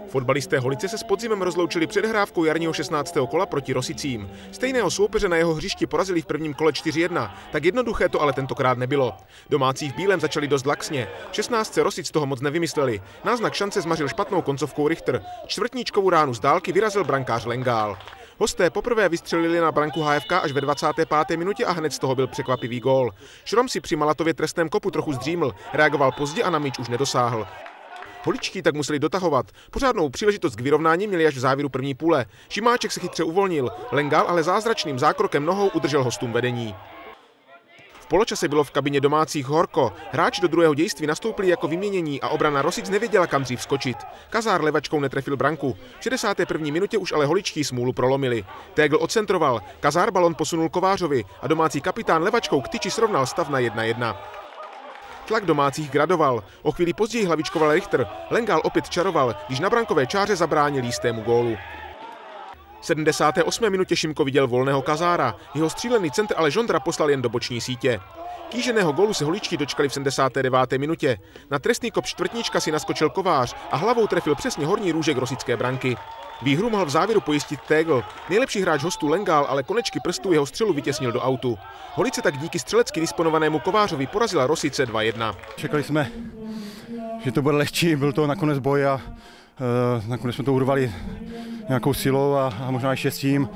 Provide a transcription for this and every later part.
Fotbalisté Holice se s podzimem rozloučili předhrávkou jarního 16. kola proti Rosicím. Stejného soupeře na jeho hřišti porazili v prvním kole 4-1, tak jednoduché to ale tentokrát nebylo. Domácí v bílém začali dost laxně. 16. Rosic toho moc nevymysleli. Náznak šance zmařil špatnou koncovkou Richter. Čtvrtníčkovou ránu z dálky vyrazil brankář Lengál. Hosté poprvé vystřelili na branku HFK až ve 25. minutě a hned z toho byl překvapivý gól. Šrom si při Malatově trestném kopu trochu zdříml, reagoval pozdě a na míč už nedosáhl. Holičtí tak museli dotahovat. Pořádnou příležitost k vyrovnání měli až v závěru první půle. Šimáček se chytře uvolnil, Lengál ale zázračným zákrokem nohou udržel hostům vedení. V poločase bylo v kabině domácích horko. Hráči do druhého dějství nastoupili jako vyměnění a obrana Rosic nevěděla, kam dřív skočit. Kazár levačkou netrefil branku. V 61. minutě už ale holičtí smůlu prolomili. Tégl odcentroval, Kazár balon posunul Kovářovi a domácí kapitán levačkou k tyči srovnal stav na 1-1. Tlak domácích gradoval. O chvíli později hlavičkoval Richter. Lengál opět čaroval, když na brankové čáře zabránil jistému gólu. V 78. minutě Šimko viděl volného Kazára. Jeho střílený centr ale Žondra poslal jen do boční sítě. Kýženého gólu se holičtí dočkali v 79. minutě. Na trestný kop čtvrtníčka si naskočil Kovář a hlavou trefil přesně horní růžek rosické branky. Výhru mohl v závěru pojistit Tégl. Nejlepší hráč hostů Lengál ale konečky prstů jeho střelu vytěsnil do autu. Holice tak díky střelecky disponovanému Kovářovi porazila Rosice 2-1. Čekali jsme, že to bude lehčí, byl to nakonec boj a nakonec jsme to urvali nějakou silou a možná i štěstím.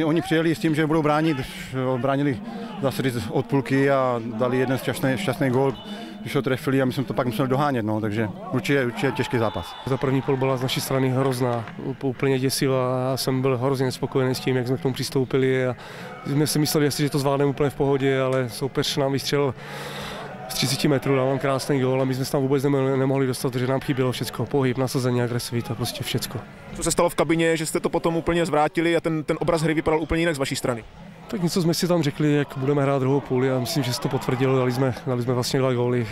Oni přijeli s tím, že budou bránit, bránili zase od půlky a dali jeden šťastný gól, když ho trefili a my jsme to pak museli dohánět, no, takže určitě těžký zápas. Ta první půl byla z naší strany hrozná, úplně děsivá a jsem byl hrozně nespokojený s tím, jak jsme k tomu přistoupili a jsme si mysleli, že to zvládneme úplně v pohodě, ale soupeř nám vystřelil z 30 metrů, dal nám krásný gól a my jsme se tam vůbec nemohli dostat, protože nám chybělo všecko, pohyb, nasazení, agresivita, prostě všecko. Co se stalo v kabině, že jste to potom úplně zvrátili a ten obraz hry vypadal úplně jinak z vaší strany? Tak něco jsme si tam řekli, jak budeme hrát druhou půli a myslím, že se to potvrdilo, dali jsme vlastně 2 góly,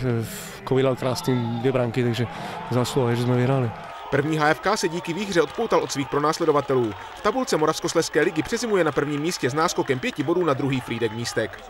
Kovy dal krásný 2 branky, takže zásluha, že jsme vyhráli. První HFK se díky výhře odpoutal od svých pronásledovatelů. V tabulce Moravskoslezské ligy přezimuje na prvním místě s náskokem 5 bodů na druhý Frýdek Místek.